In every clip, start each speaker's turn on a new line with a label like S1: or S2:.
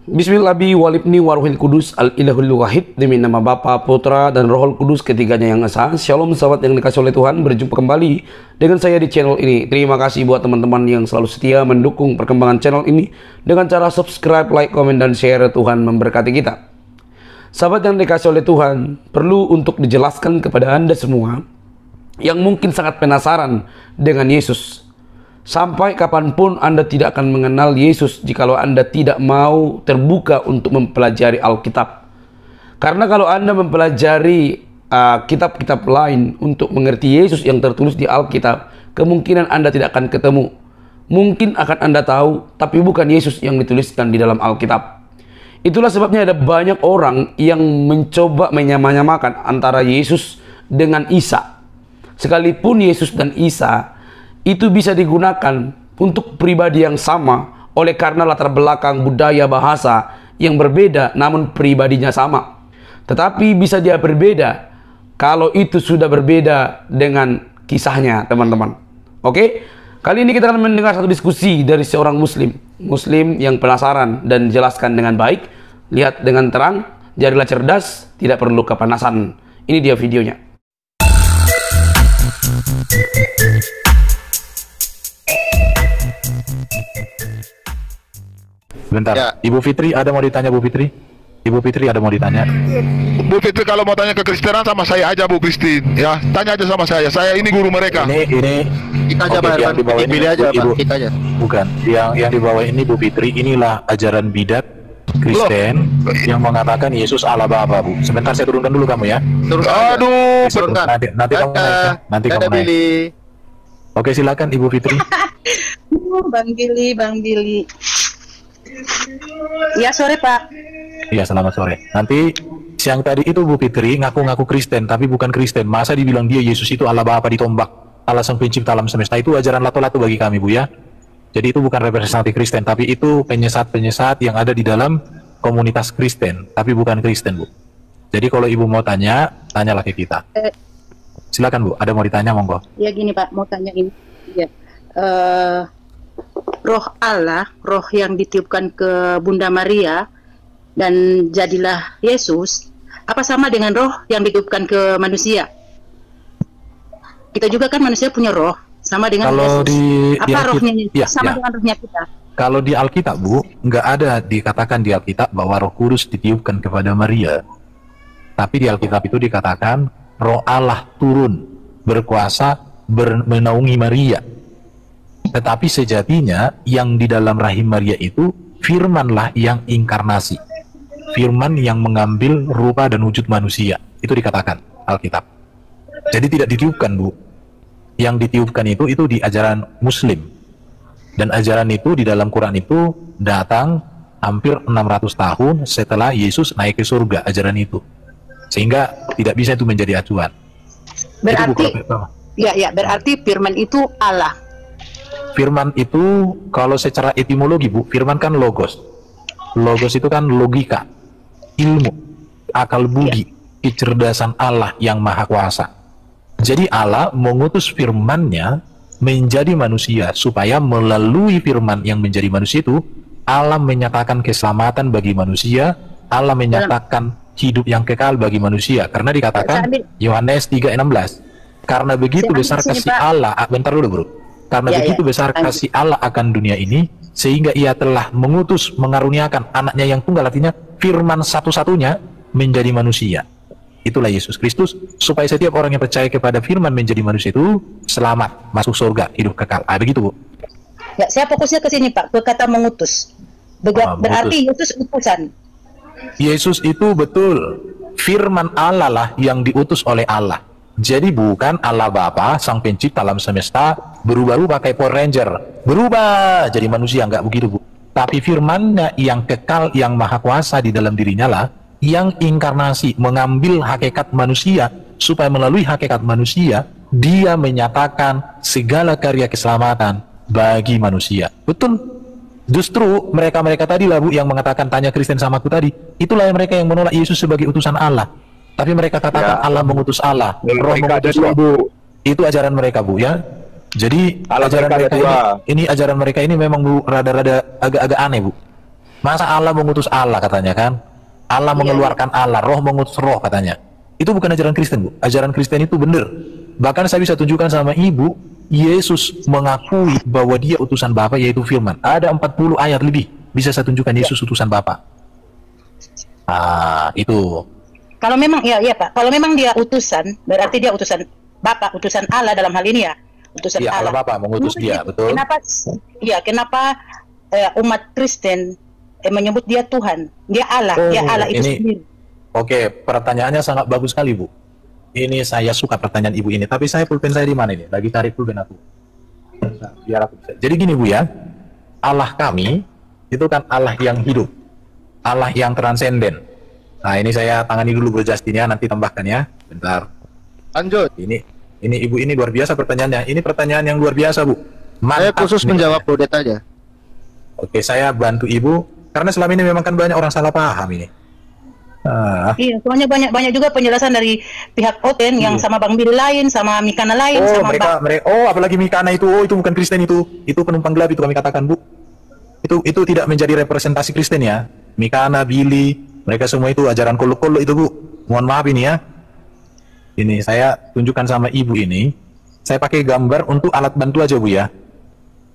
S1: Bismillahi walibni waruhil kudus al-ilahul wahid. Demi nama Bapa, Putra, dan Rohul Kudus, ketiganya yang esa. Shalom sahabat yang dikasih oleh Tuhan. Berjumpa kembali dengan saya di channel ini. Terima kasih buat teman-teman yang selalu setia mendukung perkembangan channel ini dengan cara subscribe, like, komen, dan share. Tuhan memberkati kita. Sahabat yang dikasih oleh Tuhan, perlu untuk dijelaskan kepada Anda semua yang mungkin sangat penasaran dengan Yesus. Sampai kapanpun Anda tidak akan mengenal Yesus jikalau Anda tidak mau terbuka untuk mempelajari Alkitab. Karena kalau Anda mempelajari kitab-kitab lain untuk mengerti Yesus yang tertulis di Alkitab, kemungkinan Anda tidak akan ketemu. Mungkin akan Anda tahu, tapi bukan Yesus yang dituliskan di dalam Alkitab. Itulah sebabnya ada banyak orang yang mencoba menyamakan antara Yesus dengan Isa. Sekalipun Yesus dan Isa itu bisa digunakan untuk pribadi yang sama oleh karena latar belakang budaya bahasa yang berbeda, namun pribadinya sama. Tetapi bisa dia berbeda kalau itu sudah berbeda dengan kisahnya, teman-teman. Oke? Kali ini kita akan mendengar satu diskusi dari seorang Muslim yang penasaran dan jelaskan dengan baik. Lihat dengan terang, jadilah cerdas, tidak perlu kepanasan. Ini dia videonya.
S2: Bentar, ya. Ibu Fitri ada mau ditanya, Bu Fitri? Ibu Fitri ada mau ditanya?
S3: Bu Fitri kalau mau tanya Kekristenan sama saya aja, Bu Kristin. Ya, tanya aja sama saya. Saya ini guru mereka.
S2: Ini
S4: kita aja, Pak.
S2: Yang dibawa ini
S4: aja,
S2: Ibu,
S4: Pak. Kita aja.
S2: Bukan, yang dibawa ini Bu Fitri, inilah ajaran bidat Kristen yang mengatakan Yesus Allah Bapa, Bu. Sebentar saya turunkan dulu kamu ya.
S3: Aduh,
S4: turunkan.
S2: Nanti kamu naik ya. Nanti kamu naik. Oke, silakan Ibu Fitri.
S5: Bang Billy. Ya, sore Pak.
S2: Iya, selamat sore. Nanti siang tadi itu Bu Fitri ngaku-ngaku Kristen, tapi bukan Kristen. Masa dibilang dia Yesus itu Allah Bapa ditombak, Allah Sang Pencipta alam semesta. Itu ajaran lato-lato bagi kami, Bu ya. Jadi itu bukan representasi Kristen, tapi itu penyesat-penyesat yang ada di dalam komunitas Kristen, tapi bukan Kristen, Bu. Jadi kalau Ibu mau tanya, tanyalah ke kita. Silakan Bu, ada mau ditanya, monggo.
S5: Ya gini Pak, mau tanya ini. Ya. Roh Allah, roh yang ditiupkan ke Bunda Maria dan jadilah Yesus, apa sama dengan roh yang ditiupkan ke manusia? Kita juga kan manusia punya roh, sama dengan
S2: kalau
S5: Yesus. Apa rohnya
S2: dengan
S5: rohnya kita?
S2: Kalau di Alkitab, Bu, nggak ada dikatakan di Alkitab bahwa Roh Kudus ditiupkan kepada Maria. Tapi di Alkitab itu dikatakan Roh Allah turun berkuasa menaungi Maria. Tetapi sejatinya yang di dalam rahim Maria itu firmanlah yang inkarnasi. Firman yang mengambil rupa dan wujud manusia. Itu dikatakan Alkitab. Jadi tidak ditiupkan, Bu. Yang ditiupkan itu di ajaran Muslim. Dan ajaran itu di dalam Quran itu datang hampir 600 tahun setelah Yesus naik ke surga, ajaran itu. Sehingga tidak bisa itu menjadi acuan.
S5: Berarti berarti firman itu Allah.
S2: Firman itu kalau secara etimologi, Bu, firman kan logos. Logos itu kan logika, ilmu, akal budi, kecerdasan Allah yang maha kuasa. Jadi Allah mengutus firman-Nya menjadi manusia supaya melalui firman yang menjadi manusia itu Allah menyatakan keselamatan bagi manusia, Allah menyatakan hidup yang kekal bagi manusia. Karena dikatakan Yohanes 3:16, karena begitu besar kasih Allah, bentar dulu, Bro. Karena begitu besar kasih Allah akan dunia ini, sehingga ia telah mengutus, mengaruniakan anaknya yang tunggal, artinya firman satu-satunya menjadi manusia. Itulah Yesus Kristus, supaya setiap orang yang percaya kepada firman menjadi manusia itu selamat, masuk surga, hidup kekal. Begitu, Bu.
S5: Ya, saya fokusnya ke sini, Pak, ke kata mengutus. Berarti Yesus utusan.
S2: Yesus itu betul firman Allah lah yang diutus oleh Allah. Jadi bukan Allah Bapa, Sang Pencipta alam semesta, berubah-ubah kayak Power Ranger, berubah jadi manusia, enggak begitu, Bu. Tapi firman-Nya yang kekal, yang maha kuasa di dalam dirinya lah, yang inkarnasi, mengambil hakikat manusia, supaya melalui hakikat manusia, dia menyatakan segala karya keselamatan bagi manusia. Betul. Justru mereka-mereka tadi lah, Bu, yang mengatakan tanya Kristen sama aku tadi, itulah mereka yang menolak Yesus sebagai utusan Allah. Tapi mereka katakan Allah mengutus Allah, Roh mengutus Roh. Bu. Itu ajaran mereka, Bu, ya. Jadi ajaran mereka ini ajaran mereka ini memang, Bu, rada-rada agak-agak aneh, Bu. Masa Allah mengutus Allah katanya kan? Allah mengeluarkan Allah, roh mengutus roh katanya. Itu bukan ajaran Kristen, Bu. Ajaran Kristen itu benar. Bahkan saya bisa tunjukkan sama Ibu, Yesus mengakui bahwa dia utusan Bapa, yaitu firman. Ada 40 ayat lebih. Bisa saya tunjukkan Yesus utusan Bapa. Itu.
S5: Kalau memang, ya Pak, kalau memang dia utusan, berarti dia utusan Bapa, utusan Allah dalam hal ini ya. Utusan
S2: Ya, Allah Bapa mengutus dia, betul.
S5: Kenapa umat Kristen menyebut dia Tuhan, dia Allah, dia Allah itu sendiri.
S2: Oke, pertanyaannya sangat bagus sekali, Bu. Ini saya suka pertanyaan Ibu ini, tapi saya pulpen saya di mana ini? Lagi cari pulpen aku. Biar aku bisa. Jadi gini, Bu ya. Allah kami itu kan Allah yang hidup. Allah yang transenden. Nah, ini saya tangani dulu Bu Justin ya, nanti tambahkan ya. Bentar.
S4: Lanjut.
S2: Ini Ibu ini luar biasa pertanyaannya. Ini pertanyaan yang luar biasa, Bu.
S4: Saya khusus menjawab Budet aja.
S2: Oke, saya bantu Ibu karena selama ini memang kan banyak orang salah paham ini.
S5: Iya, soalnya banyak juga penjelasan dari pihak Oten yang sama Bang Billy lain, sama Mikana lain, sama
S2: mereka, apalagi Mikana itu, itu bukan Kristen itu penumpang gelap itu kami katakan, Bu. Itu tidak menjadi representasi Kristen ya. Mikana, Billy, mereka semua itu ajaran kolok-kolok itu, Bu. Mohon maaf ini ya. Ini saya tunjukkan sama Ibu ini. Saya pakai gambar untuk alat bantu aja, Bu ya.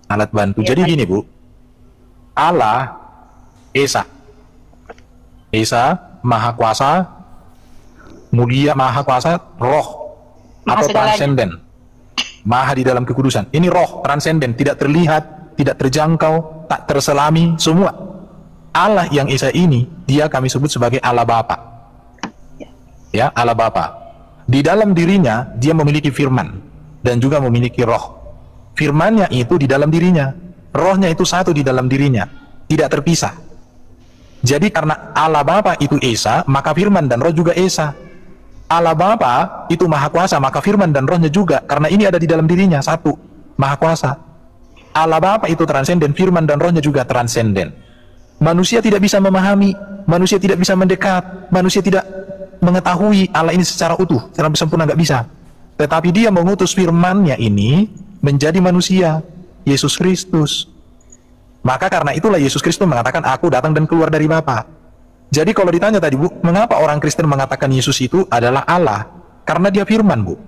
S2: Alat bantu. Ya, jadi gini, Bu. Allah Esa Maha Kuasa, mulia, Maha Kuasa, roh atau transenden, Maha di dalam kekudusan. Ini roh transenden, tidak terlihat, tidak terjangkau, tak terselami, semua. Allah yang Esa ini, dia kami sebut sebagai Allah Bapa. Ya, Allah Bapa. Di dalam dirinya, dia memiliki firman dan juga memiliki roh. Firmannya itu di dalam dirinya, rohnya itu satu di dalam dirinya, tidak terpisah. Jadi karena Allah Bapa itu Esa, maka firman dan roh juga Esa. Allah Bapa itu Maha Kuasa, maka firman dan rohnya juga, karena ini ada di dalam dirinya, satu, Maha Kuasa. Allah Bapa itu transenden, firman dan rohnya juga transenden. Manusia tidak bisa memahami, manusia tidak bisa mendekat, manusia tidak mengetahui Allah ini secara utuh, secara sempurna, nggak bisa. Tetapi dia mengutus firman-Nya ini menjadi manusia, Yesus Kristus. Maka karena itulah Yesus Kristus mengatakan, aku datang dan keluar dari Bapa. Jadi kalau ditanya tadi, Bu, mengapa orang Kristen mengatakan Yesus itu adalah Allah? Karena dia firman, Bu.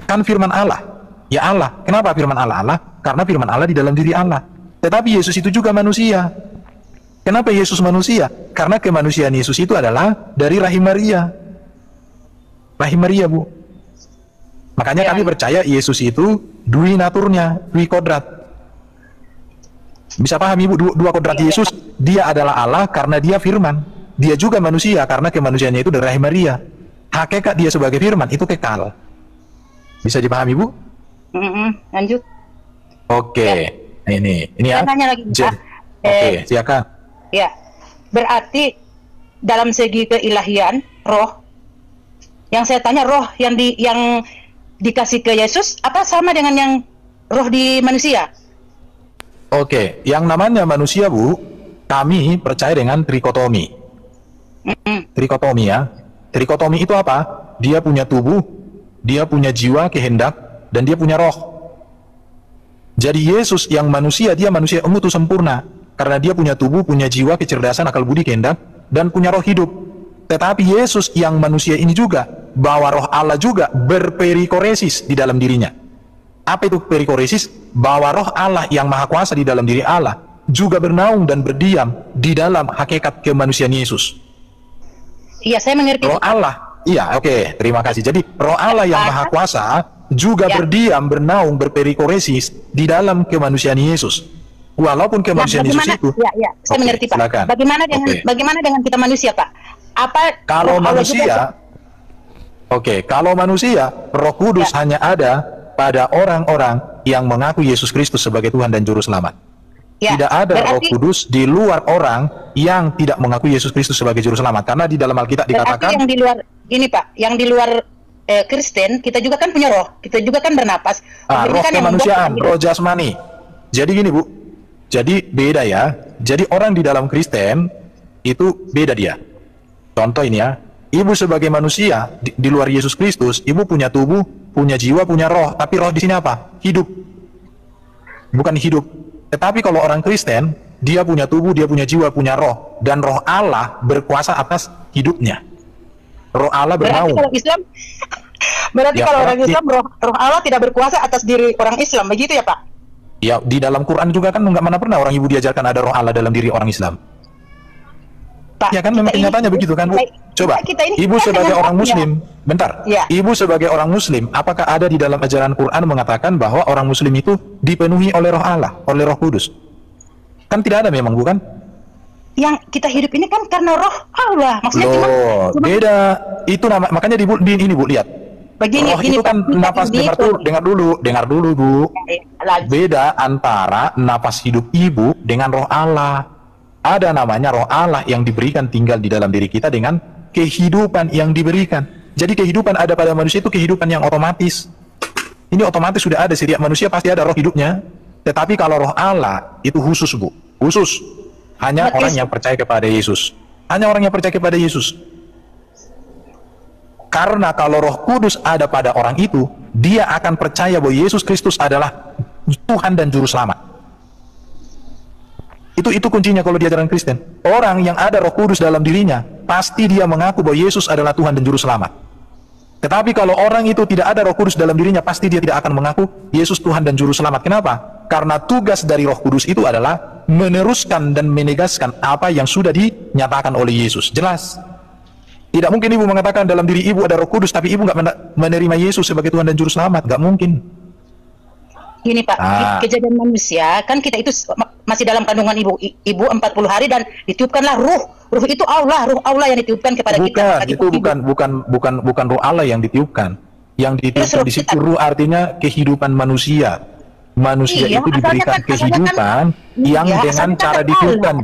S2: Kan firman Allah. Ya Allah. Kenapa firman Allah? Allah? Karena firman Allah di dalam diri Allah. Tetapi Yesus itu juga manusia. Kenapa Yesus manusia? Karena kemanusiaan Yesus itu adalah dari rahim Maria. Rahim Maria, Bu. Makanya kami percaya Yesus itu dui naturnya, dui kodrat. Bisa paham Ibu, dua kodrat Yesus? Dia adalah Allah karena dia firman. Dia juga manusia karena kemanusiaannya itu dari rahim Maria. Hakikat dia sebagai firman itu kekal. Bisa dipahami, Bu?
S5: Lanjut.
S2: Oke. Ini ya.
S5: Tanya lagi, Pak.
S2: Oke, silakan.
S5: Ya. Berarti dalam segi keilahian, roh yang saya tanya, roh yang dikasih ke Yesus apa sama dengan yang roh di manusia?
S2: Oke, yang namanya manusia, Bu, kami percaya dengan trikotomi. Trikotomi ya. Trikotomi itu apa? Dia punya tubuh, dia punya jiwa, kehendak, dan dia punya roh. Jadi Yesus yang manusia, dia manusia utuh sempurna. Karena dia punya tubuh, punya jiwa, kecerdasan, akal budi, kehendak, dan punya roh hidup. Tetapi Yesus yang manusia ini juga, bawa roh Allah juga berperikoresis di dalam dirinya. Apa itu perikoresis? Bahwa roh Allah yang Maha Kuasa di dalam diri Allah juga bernaung dan berdiam di dalam hakikat kemanusiaan Yesus.
S5: Iya, saya mengerti.
S2: Roh Allah, iya, oke, terima kasih. Jadi roh Allah yang Maha Kuasa juga berdiam, bernaung, berperikoresis di dalam kemanusiaan Yesus. Walaupun kemanusiaan Yesus itu.
S5: Ya, saya mengerti, Pak.
S2: Silakan.
S5: Bagaimana dengan kita manusia, Pak? Apa
S2: kalau manusia? Kalau manusia, Roh Kudus hanya ada pada orang-orang yang mengaku Yesus Kristus sebagai Tuhan dan Juru Selamat. Tidak ada Roh Kudus di luar orang yang tidak mengaku Yesus Kristus sebagai Juru Selamat. Karena di dalam Alkitab dikatakan,
S5: yang di luar ini, Pak, yang di luar Kristen, kita juga kan punya roh, kita juga kan bernapas.
S2: Roh kemanusiaan, roh jasmani. Jadi gini, Bu, jadi beda ya. Jadi orang di dalam Kristen itu beda dia. Contoh ini ya, Ibu sebagai manusia di luar Yesus Kristus, Ibu punya tubuh, punya jiwa, punya roh. Tapi roh di sini apa? Hidup. Bukan hidup. Tetapi kalau orang Kristen, Dia punya tubuh, dia punya jiwa, punya roh. Dan roh Allah berkuasa atas hidupnya. Roh Allah
S5: Berarti
S2: bernaung.
S5: kalau Islam, berarti
S2: Ya,
S5: kalau orang
S2: berarti-
S5: Islam roh Allah tidak berkuasa atas diri orang Islam, begitu ya Pak?
S2: Ya, di dalam Quran juga kan nggak mana pernah orang ibu diajarkan ada roh Allah dalam diri orang Islam.
S5: Pak,
S2: Ya kan memang
S5: kita ini-
S2: kenyataannya begitu kan, Bu? Coba,
S5: kita ini
S2: ibu
S5: kan
S2: sebagai
S5: dengan
S2: orang
S5: rohnya.
S2: muslim, bentar.
S5: Ya.
S2: Ibu sebagai orang muslim, apakah ada di dalam ajaran Quran mengatakan bahwa orang muslim itu dipenuhi oleh roh Allah, oleh Roh Kudus? Kan tidak ada memang, bukan?
S5: Yang kita hidup ini kan karena roh Allah. Maksudnya
S2: Loh,
S5: cuma
S2: beda. Itu nama, makanya di ini Bu, lihat.
S5: begini,
S2: Roh
S5: gini
S2: itu kan
S5: Pak. Kita
S2: nafas,
S5: ini
S2: dengar dulu Bu.
S5: lagi.
S2: Beda antara nafas hidup ibu dengan roh Allah. Ada namanya roh Allah yang diberikan tinggal di dalam diri kita dengan kehidupan yang diberikan. Jadi kehidupan ada pada manusia itu kehidupan yang otomatis. Ini otomatis sudah ada, setiap manusia pasti ada roh hidupnya. Tetapi kalau roh Allah itu khusus, Bu. Khusus. Hanya
S5: Betul.
S2: orang yang percaya kepada Yesus. Hanya orang yang percaya kepada Yesus. Karena kalau Roh Kudus ada pada orang itu, dia akan percaya bahwa Yesus Kristus adalah Tuhan dan Juru Selamat. Itu kuncinya kalau di ajaran Kristen. Orang yang ada Roh Kudus dalam dirinya, pasti dia mengaku bahwa Yesus adalah Tuhan dan Juru Selamat. Tetapi kalau orang itu tidak ada Roh Kudus dalam dirinya, pasti dia tidak akan mengaku Yesus Tuhan dan Juru Selamat. Kenapa? Karena tugas dari Roh Kudus itu adalah meneruskan dan menegaskan apa yang sudah dinyatakan oleh Yesus. Jelas. Tidak mungkin ibu mengatakan dalam diri ibu ada Roh Kudus, tapi ibu nggak menerima Yesus sebagai Tuhan dan Juru Selamat. Nggak mungkin.
S5: Gini Pak, kejadian manusia kan kita itu masih dalam kandungan ibu 40 hari dan ditiupkanlah ruh. Ruh itu ruh Allah yang ditiupkan kepada kita.
S2: Bukan, itu bukan roh Allah yang ditiupkan. Yang ditiupkan di situ ruh artinya kehidupan manusia. Manusia
S5: Iya,
S2: itu diberikan
S5: asalnya kan-
S2: kehidupan yang
S5: iya,
S2: dengan
S5: asalnya kan
S2: cara
S5: Allah.
S2: ditiupkan.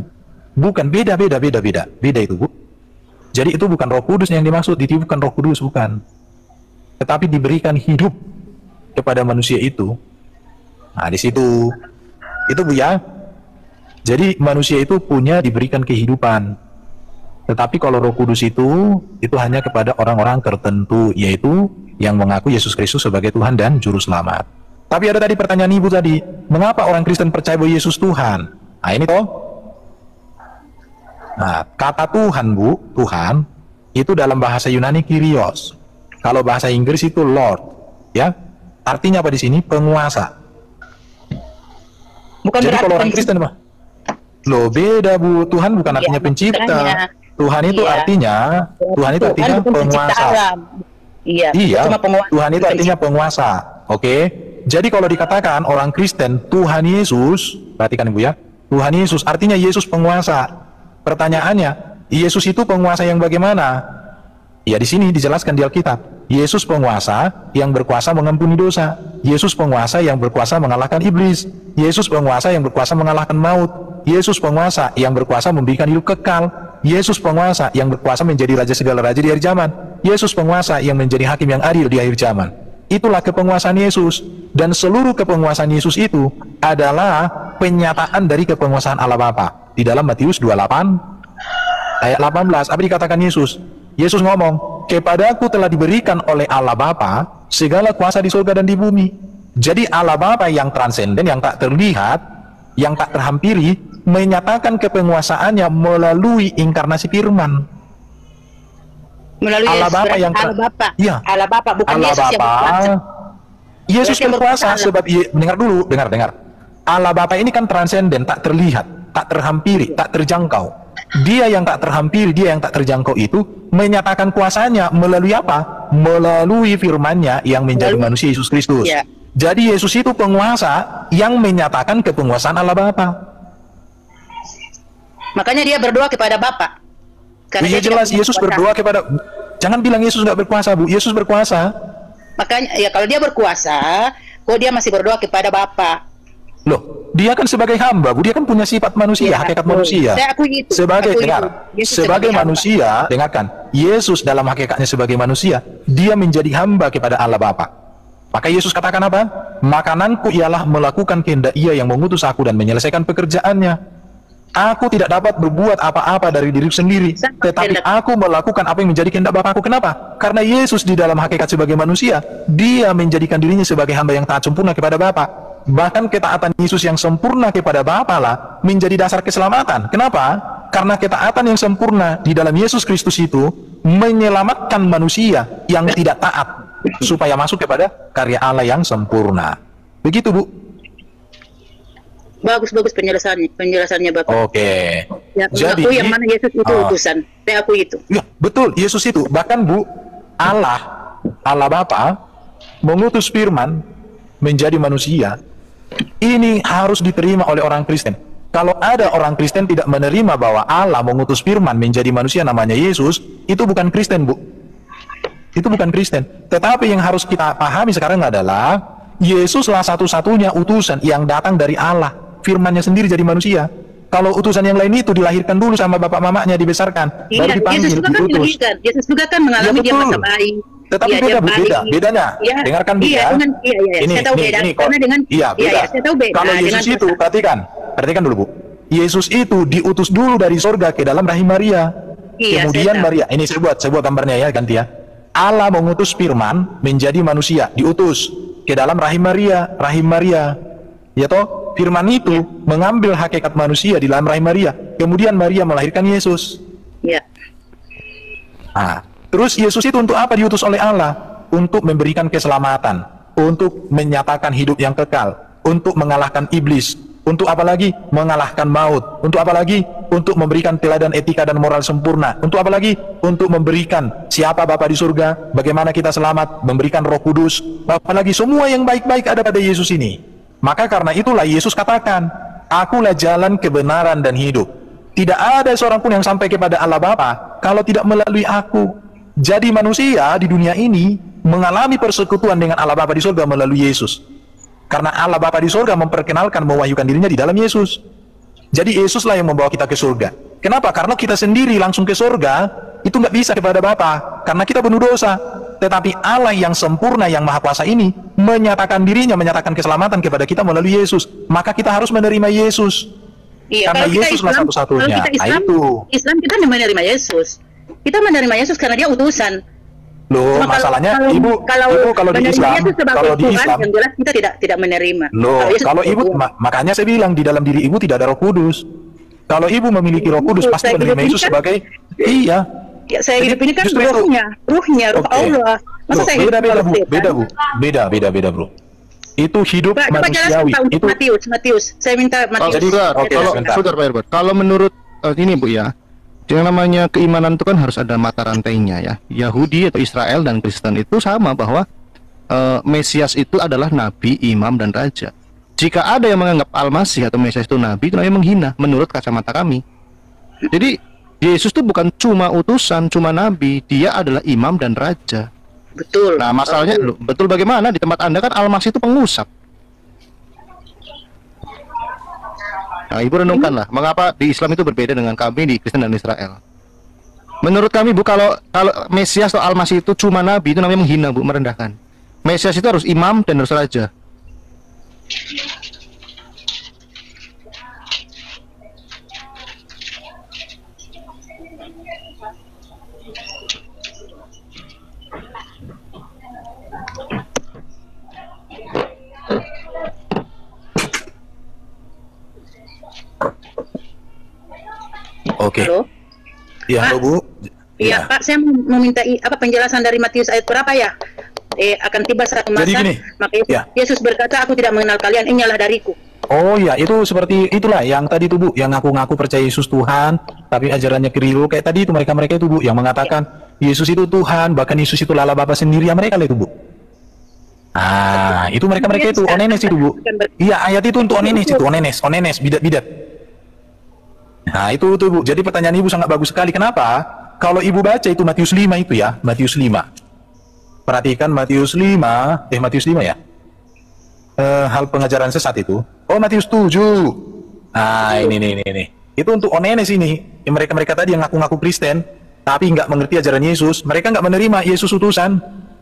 S2: Bukan, beda itu, Bu. Jadi itu bukan Roh Kudus yang dimaksud, ditiupkan Roh Kudus, bukan. Tetapi diberikan hidup kepada manusia itu. Nah, di situ itu Bu ya. Jadi manusia itu diberikan kehidupan. Tetapi kalau Roh Kudus itu hanya kepada orang-orang tertentu, yaitu yang mengaku Yesus Kristus sebagai Tuhan dan Juru Selamat. Tapi ada tadi pertanyaan ibu tadi, mengapa orang Kristen percaya bahwa Yesus Tuhan? Nah ini toh. Nah, kata Tuhan, Bu, Tuhan itu dalam bahasa Yunani Kyrios. Kalau bahasa Inggris itu Lord, ya. Artinya apa di sini? Penguasa.
S5: Bukan
S2: Jadi
S5: berarti
S2: kalau orang Kristen mah, loh beda Bu, Tuhan bukan
S5: Iya,
S2: artinya pencipta.
S5: makanya.
S2: Tuhan itu
S5: Iya.
S2: artinya
S5: bukan pencipta
S2: penguasa.
S5: alam. Iya,
S2: Iya,
S5: cuma penguasa.
S2: Tuhan itu artinya penguasa. Oke. Jadi kalau dikatakan orang Kristen Tuhan Yesus, perhatikan Ibu ya. Tuhan Yesus artinya Yesus penguasa. Pertanyaannya, Yesus itu penguasa yang bagaimana? Ya di sini dijelaskan di Alkitab. Yesus penguasa yang berkuasa mengampuni dosa. Yesus penguasa yang berkuasa mengalahkan iblis. Yesus penguasa yang berkuasa mengalahkan maut. Yesus penguasa yang berkuasa memberikan hidup kekal. Yesus penguasa yang berkuasa menjadi raja segala raja di akhir zaman. Yesus penguasa yang menjadi hakim yang adil di akhir zaman. Itulah kepenguasaan Yesus. Dan seluruh kepenguasaan Yesus itu adalah penyataan dari kepenguasaan Allah Bapa. Di dalam Matius 28 ayat 18, apa dikatakan Yesus? Yesus ngomong, kepadaku telah diberikan oleh Allah Bapa segala kuasa di surga dan di bumi. Jadi Allah Bapa yang transenden, yang tak terlihat, yang tak terhampiri, menyatakan kepenguasaannya melalui inkarnasi firman.
S5: Melalui
S2: Allah Bapa
S5: berarti
S2: yang
S5: Allah Bapa.
S2: Iya.
S5: Allah Bapa bukan
S2: Allah
S5: Yesus yang
S2: Bapa.
S5: berkuasa.
S2: Yesus
S5: Berarti yang
S2: berkuasa
S5: berkuasa
S2: sebab dengar dulu, dengar. Allah Bapa ini kan transenden, tak terlihat, tak terhampiri, tak terjangkau. Dia yang tak terhampiri, dia yang tak terjangkau itu menyatakan kuasanya melalui apa? Melalui firman-Nya yang menjadi manusia Yesus Kristus.
S5: Ya.
S2: Jadi Yesus itu penguasa yang menyatakan kepenguasaan Allah Bapa.
S5: Makanya dia berdoa kepada Bapa. Karena
S2: Iya
S5: dia
S2: jelas,
S5: tidak
S2: Yesus
S5: punya kuasa.
S2: berdoa kepada, jangan bilang Yesus nggak berkuasa Bu, Yesus berkuasa.
S5: Makanya ya kalau dia berkuasa, kok dia masih berdoa kepada Bapa.
S2: Loh, dia kan sebagai hamba, Bu, dia kan punya sifat manusia,
S5: Ya,
S2: hakikat
S5: betul.
S2: manusia.
S5: Saya akui itu.
S2: Sebagai
S5: Akui
S2: dengar,
S5: itu. Yesus
S2: sebagai
S5: sebagai hamba.
S2: manusia, dengarkan, Yesus dalam hakikatnya sebagai manusia, dia menjadi hamba kepada Allah Bapa. Maka Yesus katakan apa? Makananku ialah melakukan kehendak Ia yang mengutus aku dan menyelesaikan pekerjaannya. Aku tidak dapat berbuat apa-apa dari diri sendiri, tetapi aku melakukan apa yang menjadi kehendak Bapakku. Kenapa? Karena Yesus di dalam hakikat sebagai manusia, dia menjadikan dirinya sebagai hamba yang taat sempurna kepada Bapa. Bahkan ketaatan Yesus yang sempurna kepada Bapa lah menjadi dasar keselamatan. Kenapa? Karena ketaatan yang sempurna di dalam Yesus Kristus itu menyelamatkan manusia yang tidak taat supaya masuk kepada karya Allah yang sempurna. Begitu, Bu.
S5: Bagus penjelasannya Bapak.
S2: Oke.
S5: Ya,
S2: Jadi
S5: aku yang mana Yesus itu utusan. Saya aku itu.
S2: Ya, betul, Yesus itu. Bahkan Bu, Allah Bapa mengutus Firman menjadi manusia. Ini harus diterima oleh orang Kristen. Kalau ada orang Kristen tidak menerima bahwa Allah mengutus Firman menjadi manusia namanya Yesus, itu bukan Kristen, Bu. Itu bukan Kristen. Tetapi yang harus kita pahami sekarang adalah Yesuslah satu-satunya utusan yang datang dari Allah. Firman-Nya sendiri jadi manusia. Kalau utusan yang lain itu dilahirkan dulu sama bapak mamanya, dibesarkan,
S5: Iya,
S2: baru dipanggil,
S5: Yesus juga kan
S2: diutus.
S5: dilahirkan. Yesus juga kan mengalami dia masa bayi.
S2: Tetapi
S5: Iya,
S2: beda,
S5: dia
S2: Bu,
S5: bayi.
S2: beda. Bedanya,
S5: Iya,
S2: dengarkan Bu
S5: iya,
S2: ya.
S5: dengan, iya, saya tahu beda. Karena dengan,
S2: iya, beda.
S5: iya, saya tahu beda.
S2: Kalau Yesus
S5: dengan
S2: itu,
S5: dosa.
S2: perhatikan dulu Bu. Yesus itu diutus dulu dari sorga ke dalam rahim Maria.
S5: Iya,
S2: Kemudian
S5: saya tahu.
S2: Maria, ini saya buat gambarnya ya, ganti ya. Allah mengutus Firman menjadi manusia, diutus ke dalam rahim Maria. Ya toh, Firman itu mengambil hakikat manusia di dalam rahim Maria. Kemudian Maria melahirkan Yesus.
S5: Iya.
S2: Nah, terus Yesus itu untuk apa diutus oleh Allah? Untuk memberikan keselamatan, untuk menyatakan hidup yang kekal, untuk mengalahkan iblis, untuk apa lagi? Mengalahkan maut. Untuk apa lagi? Untuk memberikan teladan etika dan moral sempurna. Untuk apa lagi? Untuk memberikan siapa Bapa di surga, bagaimana kita selamat, memberikan Roh Kudus, apalagi semua yang baik-baik ada pada Yesus ini. Maka karena itulah Yesus katakan, akulah jalan kebenaran dan hidup. Tidak ada seorang pun yang sampai kepada Allah Bapa kalau tidak melalui aku. Jadi manusia di dunia ini mengalami persekutuan dengan Allah Bapa di surga melalui Yesus. Karena Allah Bapa di surga memperkenalkan, mewahyukan dirinya di dalam Yesus. Jadi Yesuslah yang membawa kita ke surga. Kenapa? Karena kita sendiri langsung ke surga itu nggak bisa kepada Bapa, karena kita penuh dosa. Tetapi Allah yang sempurna, yang maha kuasa ini menyatakan dirinya, menyatakan keselamatan kepada kita melalui Yesus. Maka kita harus menerima Yesus.
S5: Iya,
S2: Karena
S5: kalau kita
S2: Yesuslah
S5: Islam,
S2: satu-satunya.
S5: kalau kita Islam,
S2: Nah, itu.
S5: Islam kita menerima Yesus. Kita menerima Yesus karena dia utusan.
S2: Loh,
S5: Cuma
S2: masalahnya
S5: ibu
S2: kalau di
S5: menerima
S2: Islam,
S5: Yesus sebagai
S2: kalau di
S5: Tuhan,
S2: Islam,
S5: yang jelas kita tidak menerima.
S2: loh,
S5: Yesus
S2: kalau
S5: sebagai
S2: ibu,
S5: Tuhan.
S2: makanya saya bilang di dalam diri ibu tidak ada Roh Kudus. Kalau ibu memiliki Roh Kudus, pasti
S5: Saya
S2: menerima
S5: hidup ini
S2: Yesus
S5: kan-
S2: sebagai, iya.
S5: Ya, saya
S2: Jadi,
S5: hidup ini kan
S2: justru itu.
S5: ruhnya, roh
S2: Oke.
S5: Allah. Masa
S2: Loh,
S5: saya hidup
S2: beda
S5: sebagai setan?
S2: beda bro. Itu hidup
S5: Pak, coba jelaskan
S2: manusiawi.
S5: Pak untuk
S2: Itu
S5: Matius. Saya minta Matius.
S4: Jadi
S2: Oke,
S4: kalau
S2: sebentar.
S4: sebentar Pak Herbert, kalau menurut ini Bu ya, yang namanya keimanan itu kan harus ada mata rantainya ya. Yahudi atau Israel dan Kristen itu sama bahwa Mesias itu adalah nabi, imam dan raja. Jika ada yang menganggap Al-Masih atau Mesias itu nabi, itu namanya menghina menurut kacamata kami. Jadi Yesus itu bukan cuma utusan, cuma nabi, dia adalah imam dan raja.
S5: Betul.
S4: Nah, masalahnya betul bagaimana di tempat Anda kan Al-Masih itu pengusap. Nah, Ibu renungkanlah, mengapa di Islam itu berbeda dengan kami di Kristen dan Israel. Menurut kami, Bu, kalau Mesias atau Al-Masih itu cuma nabi, itu namanya menghina, Bu, merendahkan. Mesias itu harus imam dan harus raja.
S2: oke.
S5: Halo.
S2: Iya, halo Bu.
S5: Iya, Pak, saya mau minta penjelasan dari Matius ayat berapa ya? Akan tiba satu masa,
S2: Jadi gini,
S5: maka Yesus,
S2: ya.
S5: Yesus berkata, aku tidak mengenal kalian, inyalah dariku.
S2: Oh ya, itu seperti itulah yang tadi tuh Bu, yang ngaku-ngaku percaya Yesus Tuhan, tapi ajarannya keliru kayak tadi itu mereka itu Bu, yang mengatakan Yesus itu Tuhan, bahkan Yesus itu Allah Bapa sendiri, ya mereka lah itu Bu. Ah, itu mereka itu onenes itu Bu. Iya, ayat itu untuk onenes itu, onenes, bidat. Nah, itu tuh Bu. Jadi pertanyaan Ibu sangat bagus sekali. Kenapa? Kalau Ibu baca itu Matius 5 itu ya, Matius 5. Perhatikan Matius 5 ya. Hal pengajaran sesat itu. Oh, Matius 7. Nah, ini. Itu untuk onenes ini. Mereka tadi yang ngaku-ngaku Kristen, tapi nggak mengerti ajaran Yesus. Mereka nggak menerima Yesus utusan.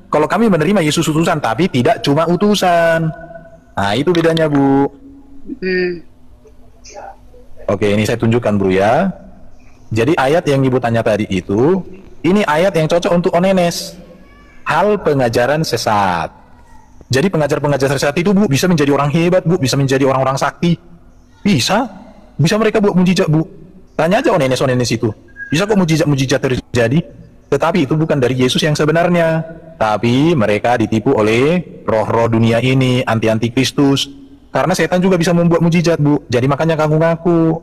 S2: Kalau kami menerima Yesus utusan, tapi tidak cuma utusan. Nah, itu bedanya, Bu. Oke, ini saya tunjukkan, Bro ya. Jadi ayat yang Ibu tanya tadi itu, ini ayat yang cocok untuk onenes. Hal pengajaran sesat. Jadi pengajar-pengajar sesat itu, Bu, bisa menjadi orang hebat, Bu, bisa menjadi orang-orang sakti. Bisa mereka buat mujizat, Bu. Tanya aja onenes-onenes itu. Bisa kok mujizat-mujizat terjadi? Tetapi itu bukan dari Yesus yang sebenarnya. Tapi mereka ditipu oleh roh-roh dunia ini, anti-anti Kristus. Karena setan juga bisa membuat mujizat, Bu. Jadi makanya ngaku-ngaku.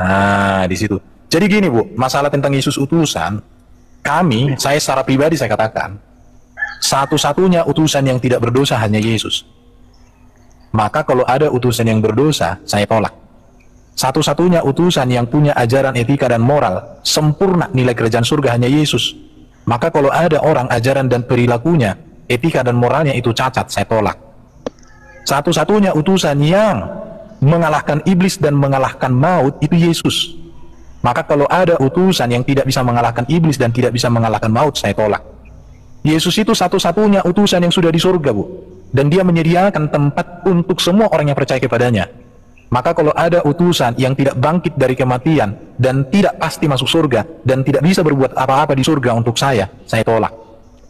S2: Nah, di situ. Jadi gini, Bu, masalah tentang Yesus utusan, saya secara pribadi saya katakan, satu-satunya utusan yang tidak berdosa hanya Yesus. Maka kalau ada utusan yang berdosa, saya tolak. Satu-satunya utusan yang punya ajaran etika dan moral sempurna nilai kerajaan surga hanya Yesus. Maka kalau ada orang ajaran dan perilakunya, etika dan moralnya itu cacat, saya tolak. Satu-satunya utusan yang mengalahkan iblis dan mengalahkan maut itu Yesus. Maka kalau ada utusan yang tidak bisa mengalahkan iblis dan tidak bisa mengalahkan maut, saya tolak. Yesus itu satu-satunya utusan yang sudah di surga, Bu. Dan dia menyediakan tempat untuk semua orang yang percaya kepadanya. Maka kalau ada utusan yang tidak bangkit dari kematian dan tidak pasti masuk surga dan tidak bisa berbuat apa-apa di surga untuk saya tolak.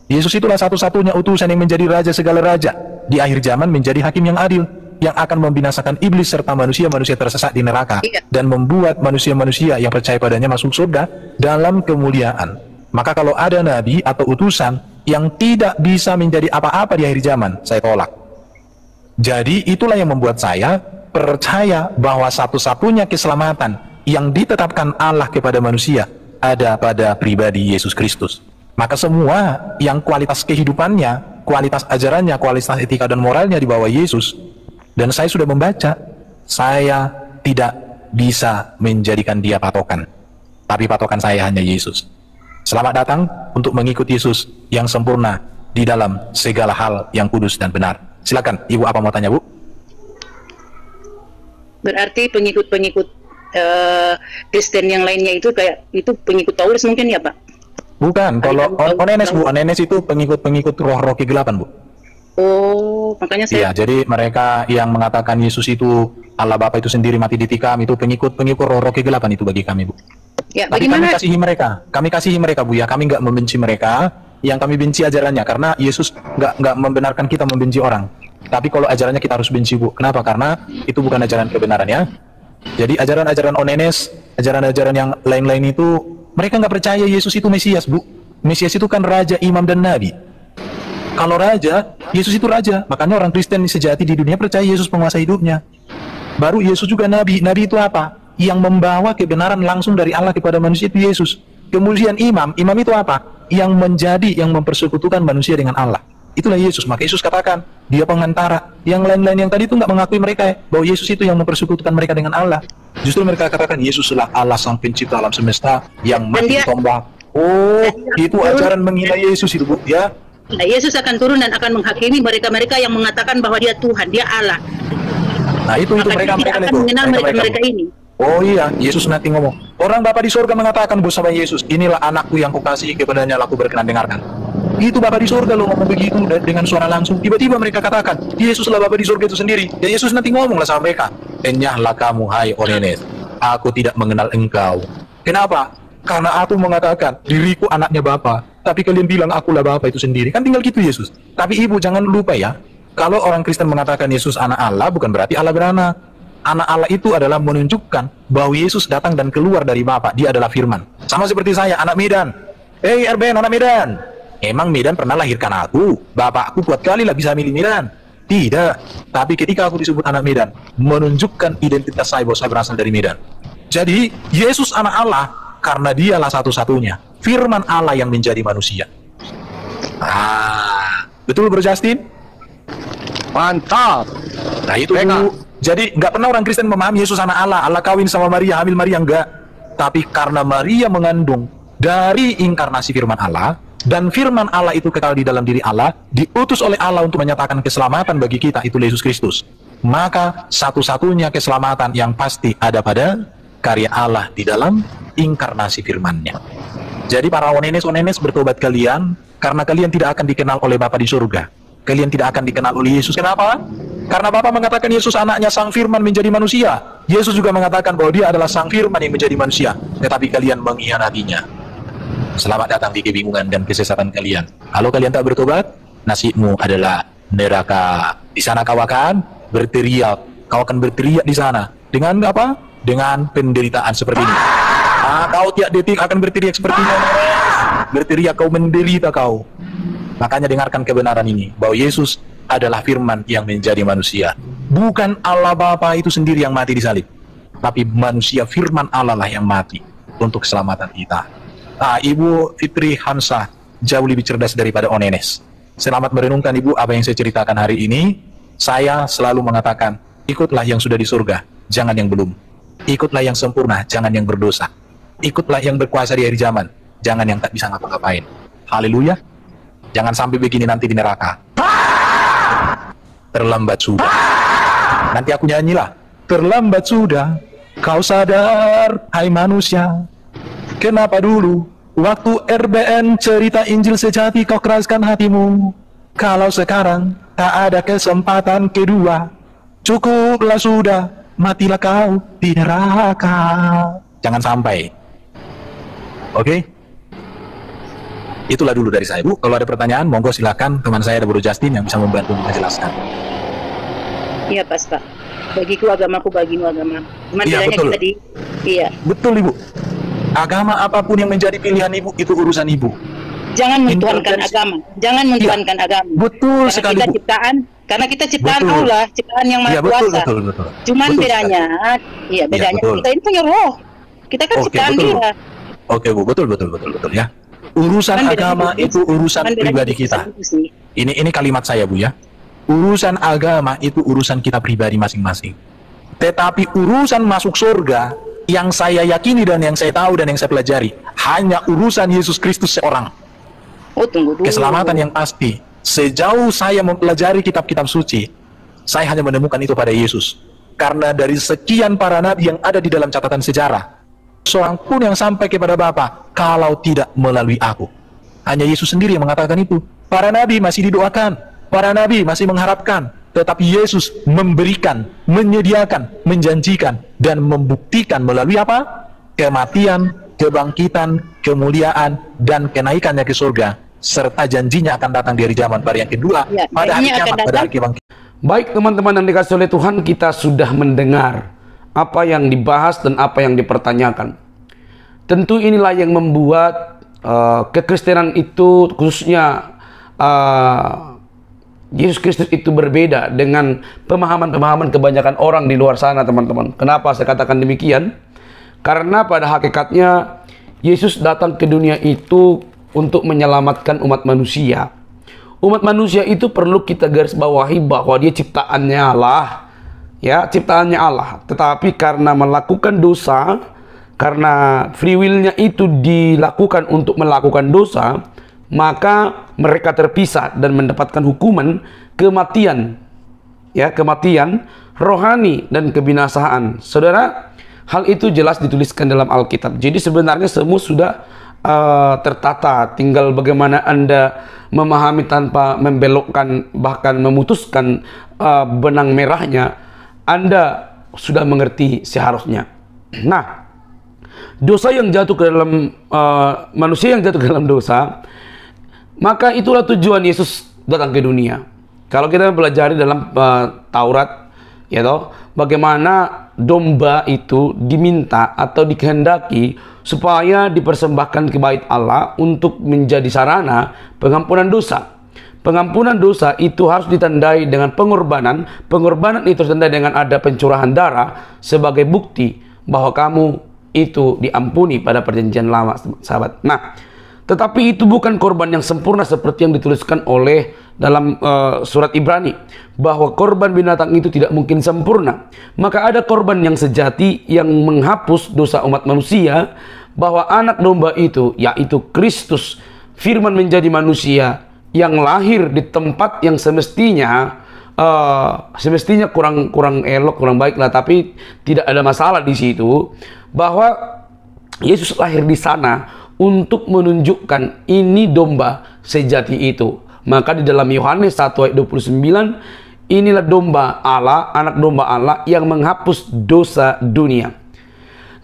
S2: Yesus itulah satu-satunya utusan yang menjadi raja segala raja, di akhir zaman menjadi hakim yang adil, yang akan membinasakan iblis serta manusia-manusia tersesat di neraka dan membuat manusia-manusia yang percaya padanya masuk surga dalam kemuliaan. Maka kalau ada nabi atau utusan yang tidak bisa menjadi apa-apa di akhir zaman, saya tolak. Jadi itulah yang membuat saya percaya bahwa satu-satunya keselamatan yang ditetapkan Allah kepada manusia ada pada pribadi Yesus Kristus. Maka semua yang kualitas kehidupannya, kualitas ajarannya, kualitas etika dan moralnya di bawah Yesus, dan saya sudah membaca, saya tidak bisa menjadikan dia patokan. Tapi patokan saya hanya Yesus. Selamat datang untuk mengikut Yesus yang sempurna di dalam segala hal yang kudus dan benar. Silakan, Ibu apa mau tanya, Bu?
S5: Berarti pengikut-pengikut Kristen yang lainnya itu kayak itu pengikut Paulus mungkin ya, Pak?
S2: Bukan, kalau Onenes, Bu. Onenes itu pengikut-pengikut roh-roh kegelapan, Bu.
S5: Oh, makanya saya...
S2: Iya, jadi mereka yang mengatakan Yesus itu Allah Bapa itu sendiri mati ditikam, itu pengikut-pengikut roh-roh kegelapan itu bagi kami, Bu.
S5: Ya,
S2: tapi kami kasihi mereka, Bu, ya. Kami nggak membenci mereka, yang kami benci ajarannya, karena Yesus nggak membenarkan kita membenci orang. Tapi kalau ajarannya kita harus benci, Bu. Kenapa? Karena itu bukan ajaran kebenaran, ya. Jadi ajaran-ajaran Onenes, ajaran-ajaran yang lain-lain itu, mereka nggak percaya Yesus itu Mesias, Bu. Mesias itu kan raja, imam, dan nabi. Kalau raja, Yesus itu raja. Makanya orang Kristen sejati di dunia percaya Yesus penguasa hidupnya. Baru Yesus juga nabi. Nabi itu apa? Yang membawa kebenaran langsung dari Allah kepada manusia itu Yesus. Kemudian imam. Imam itu apa? Yang menjadi, yang mempersekutukan manusia dengan Allah. Itulah Yesus. Maka Yesus katakan, dia pengantara. Yang lain-lain yang tadi itu nggak mengakui mereka bahwa Yesus itu yang mempersekutukan mereka dengan Allah. Justru mereka katakan Yesuslah Allah sang pencipta alam semesta yang mati ditombak. Oh, itu ajaran menghina Yesus itu, Bu, ya.
S5: Nah, Yesus akan turun dan akan menghakimi mereka-mereka yang mengatakan bahwa dia Tuhan, dia Allah.
S2: Nah, itu mereka
S5: akan mengenal mereka ini.
S2: Oh iya, Yesus nanti ngomong, orang Bapa di surga mengatakan bersama Yesus, inilah anakku yang kukasihi, kepadanya aku berkenan dengarkan. Itu Bapa di surga lo ngomong begitu dengan suara langsung. Tiba-tiba mereka katakan, Yesuslah Bapa di surga itu sendiri. Dan Yesus nanti ngomonglah sama mereka, enyahlah kamu hai Onenes, aku tidak mengenal engkau. Kenapa? Karena aku mengatakan diriku anaknya Bapa, tapi kalian bilang akulah Bapa itu sendiri. Kan tinggal gitu Yesus. Tapi Ibu jangan lupa ya, kalau orang Kristen mengatakan Yesus anak Allah, bukan berarti Allah beranak. Anak Allah itu adalah menunjukkan bahwa Yesus datang dan keluar dari Bapa. Dia adalah firman. Sama seperti saya, anak Medan. Hei Erben, anak Medan. Emang Medan pernah lahirkan aku? Bapakku kuat kali lah bisa milih Medan. Tidak. Tapi ketika aku disebut anak Medan, menunjukkan identitas saya bahwa saya berasal dari Medan. Jadi Yesus anak Allah karena dialah satu-satunya firman Allah yang menjadi manusia. Betul Bro Justin?
S4: Mantap.
S2: Nah itu dulu. Jadi nggak pernah orang Kristen memahami Yesus anak Allah, Allah kawin sama Maria, hamil Maria, enggak. Tapi karena Maria mengandung dari inkarnasi firman Allah, dan firman Allah itu kekal di dalam diri Allah, diutus oleh Allah untuk menyatakan keselamatan bagi kita, itu Yesus Kristus. Maka satu-satunya keselamatan yang pasti ada pada karya Allah di dalam inkarnasi firman-Nya. Jadi para onenes bertobat kalian, karena kalian tidak akan dikenal oleh Bapa di surga. Kalian tidak akan dikenal oleh Yesus. Kenapa? Karena Bapa mengatakan Yesus anaknya sang firman menjadi manusia. Yesus juga mengatakan bahwa dia adalah sang firman yang menjadi manusia. Tetapi kalian mengkhianatinya. Selamat datang di kebingungan dan kesesatan kalian. Kalau kalian tak bertobat, nasibmu adalah neraka. Di sana kau akan berteriak. Kau akan berteriak di sana. Dengan apa? Dengan penderitaan seperti ini. Kau tiap detik akan berteriak seperti ini. Berteriak, kau menderita kau. Makanya dengarkan kebenaran ini, bahwa Yesus adalah firman yang menjadi manusia. Bukan Allah Bapa itu sendiri yang mati di salib, tapi manusia firman Allah lah yang mati untuk keselamatan kita. Ibu Fitri Hamsah jauh lebih cerdas daripada Onenes. Selamat merenungkan Ibu apa yang saya ceritakan hari ini. Saya selalu mengatakan, ikutlah yang sudah di surga, jangan yang belum. Ikutlah yang sempurna, jangan yang berdosa. Ikutlah yang berkuasa di akhir zaman, jangan yang tak bisa ngapa-ngapain. Haleluya. Jangan sampai begini nanti di neraka. Terlambat sudah. Nanti aku nyanyilah. Terlambat sudah, kau sadar, hai manusia. Kenapa dulu waktu RBN cerita Injil sejati kau keraskan hatimu? Kalau sekarang tak ada kesempatan kedua, cukuplah sudah, matilah kau di neraka. Jangan sampai. Oke? Itulah dulu dari saya, Bu. Kalau ada pertanyaan, monggo silakan. Teman saya ada Bro Justin yang bisa membantu menjelaskan.
S5: Iya, Pak. Bagiku agamaku, bagimu agama. Cuman bedanya
S2: betul.
S5: kita iya.
S2: Betul, Ibu. Agama apapun yang menjadi pilihan Ibu, itu urusan Ibu.
S5: Jangan mentuhankan agama. Jangan mentuhankan agama.
S2: Betul
S5: karena
S2: sekali,
S5: kita
S2: Bu.
S5: Karena kita ciptaan
S2: Betul.
S5: Allah, ciptaan yang Maha Kuasa.
S2: Betul.
S5: Cuman
S2: Betul
S5: bedanya,
S2: betul.
S5: kita ini punya roh. Kita kan ciptaan
S2: betul.
S5: Dia.
S2: Oke, Bu. Betul ya. Urusan agama itu urusan pribadi kita. Ini kalimat saya, Bu, ya. Urusan agama itu urusan kita pribadi masing-masing. Tetapi urusan masuk surga yang saya yakini dan yang saya tahu dan yang saya pelajari hanya urusan Yesus Kristus seorang.
S5: Tunggu dulu.
S2: Keselamatan yang pasti. Sejauh saya mempelajari kitab-kitab suci, saya hanya menemukan itu pada Yesus. Karena dari sekian para nabi yang ada di dalam catatan sejarah, seorang pun yang sampai kepada Bapa kalau tidak melalui aku. Hanya Yesus sendiri yang mengatakan itu. Para nabi masih didoakan, para nabi masih mengharapkan, tetapi Yesus memberikan, menyediakan, menjanjikan, dan membuktikan melalui apa? Kematian, kebangkitan, kemuliaan, dan kenaikannya ke surga, serta janjinya akan datang di hari zaman pada yang kedua, pada hari kiamat, pada hari kebangkitan.
S1: Baik teman-teman yang dikasih oleh Tuhan, kita sudah mendengar apa yang dibahas dan apa yang dipertanyakan. Tentu inilah yang membuat kekristenan itu, khususnya Yesus Kristus itu berbeda dengan pemahaman-pemahaman kebanyakan orang di luar sana, teman-teman. Kenapa saya katakan demikian? Karena pada hakikatnya Yesus datang ke dunia itu untuk menyelamatkan umat manusia. Umat manusia itu perlu kita garis bawahi bahwa dia ciptaannya Allah. Ya, ciptaannya Allah. Tetapi karena melakukan dosa, karena free will-nya itu dilakukan untuk melakukan dosa, maka mereka terpisah dan mendapatkan hukuman kematian. Ya, kematian rohani dan kebinasaan. Saudara, hal itu jelas dituliskan dalam Alkitab. Jadi sebenarnya semua sudah tertata, tinggal bagaimana Anda memahami tanpa membelokkan, bahkan memutuskan benang merahnya. Anda sudah mengerti seharusnya. Nah, dosa yang jatuh ke dalam manusia yang jatuh ke dalam dosa, maka itulah tujuan Yesus datang ke dunia. Kalau kita pelajari dalam Taurat, ya toh, bagaimana domba itu diminta atau dikehendaki supaya dipersembahkan ke bait Allah untuk menjadi sarana pengampunan dosa. Pengampunan dosa itu harus ditandai dengan pengorbanan. Pengorbanan itu ditandai dengan ada pencurahan darah sebagai bukti bahwa kamu itu diampuni pada perjanjian lama, sahabat. Nah, tetapi itu bukan korban yang sempurna seperti yang dituliskan oleh dalam surat Ibrani, bahwa korban binatang itu tidak mungkin sempurna. Maka ada korban yang sejati yang menghapus dosa umat manusia, bahwa anak domba itu, yaitu Kristus, firman menjadi manusia, yang lahir di tempat yang semestinya kurang elok, kurang baik lah, tapi tidak ada masalah di situ, bahwa Yesus lahir di sana untuk menunjukkan ini domba sejati itu. Maka di dalam Yohanes 1 ayat 29, inilah domba Allah, anak domba Allah yang menghapus dosa dunia.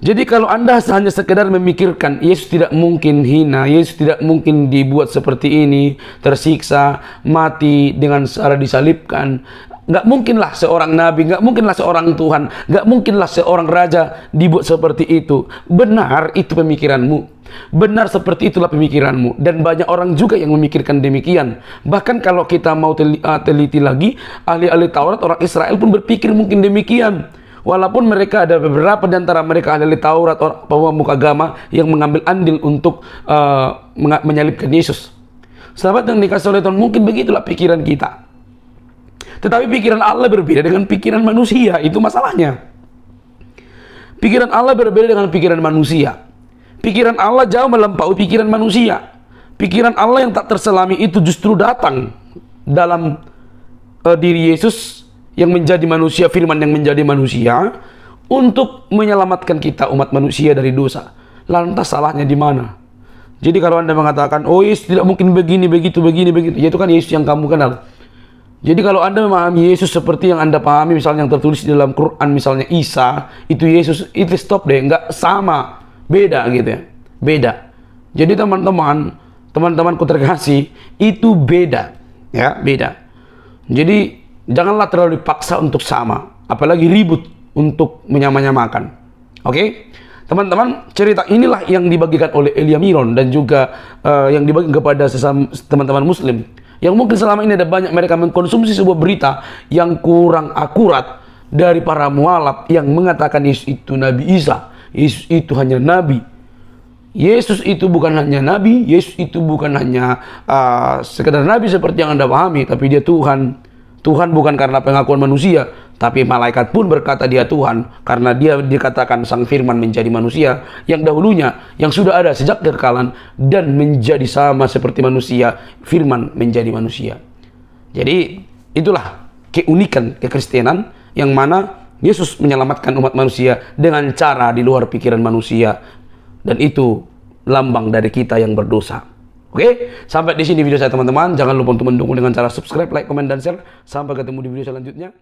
S1: Jadi kalau Anda hanya sekedar memikirkan Yesus tidak mungkin hina, Yesus tidak mungkin dibuat seperti ini, tersiksa, mati dengan cara disalibkan, nggak mungkinlah seorang nabi, nggak mungkinlah seorang Tuhan, nggak mungkinlah seorang raja dibuat seperti itu. Benar, itu pemikiranmu. Benar, seperti itulah pemikiranmu. Dan banyak orang juga yang memikirkan demikian. Bahkan kalau kita mau teliti lagi, ahli-ahli Taurat, orang Israel pun berpikir mungkin demikian. Walaupun mereka ada beberapa di antara mereka ahli Taurat, orang pemuka agama yang mengambil andil untuk menyalibkan Yesus. Sahabat yang dikasih oleh Tuhan, mungkin begitulah pikiran kita. Tetapi pikiran Allah berbeda dengan pikiran manusia, itu masalahnya. Pikiran Allah berbeda dengan pikiran manusia. Pikiran Allah jauh melampaui pikiran manusia. Pikiran Allah yang tak terselami itu justru datang dalam diri Yesus yang menjadi manusia, firman yang menjadi manusia, untuk menyelamatkan kita umat manusia dari dosa. Lantas salahnya di mana? Jadi kalau Anda mengatakan, oh Yesus tidak mungkin begini, begitu, ya itu kan Yesus yang kamu kenal. Jadi kalau Anda memahami Yesus seperti yang Anda pahami, misalnya yang tertulis di dalam Quran, misalnya Isa, itu Yesus, itu stop deh, nggak sama, beda gitu ya, beda. Jadi teman-temanku terkasih, itu beda, ya, beda. Jadi janganlah terlalu dipaksa untuk sama, apalagi ribut untuk menyamakan. Oke? Teman-teman, cerita inilah yang dibagikan oleh Elia Miron dan juga yang dibagikan kepada sesama teman-teman muslim. Yang mungkin selama ini ada banyak mereka mengkonsumsi sebuah berita yang kurang akurat dari para mualaf yang mengatakan Yesus itu Nabi Isa. Yesus itu hanya nabi. Yesus itu bukan hanya nabi, Yesus itu bukan hanya sekedar nabi seperti yang Anda pahami, tapi dia Tuhan. Tuhan bukan karena pengakuan manusia, tapi malaikat pun berkata dia Tuhan, karena dia dikatakan sang firman menjadi manusia yang dahulunya, yang sudah ada sejak kekekalan, dan menjadi sama seperti manusia, firman menjadi manusia. Jadi itulah keunikan kekristenan, yang mana Yesus menyelamatkan umat manusia dengan cara di luar pikiran manusia, dan itu lambang dari kita yang berdosa. Oke, sampai di sini video saya teman-teman. Jangan lupa untuk mendukung dengan cara subscribe, like, komen, dan share. Sampai ketemu di video selanjutnya.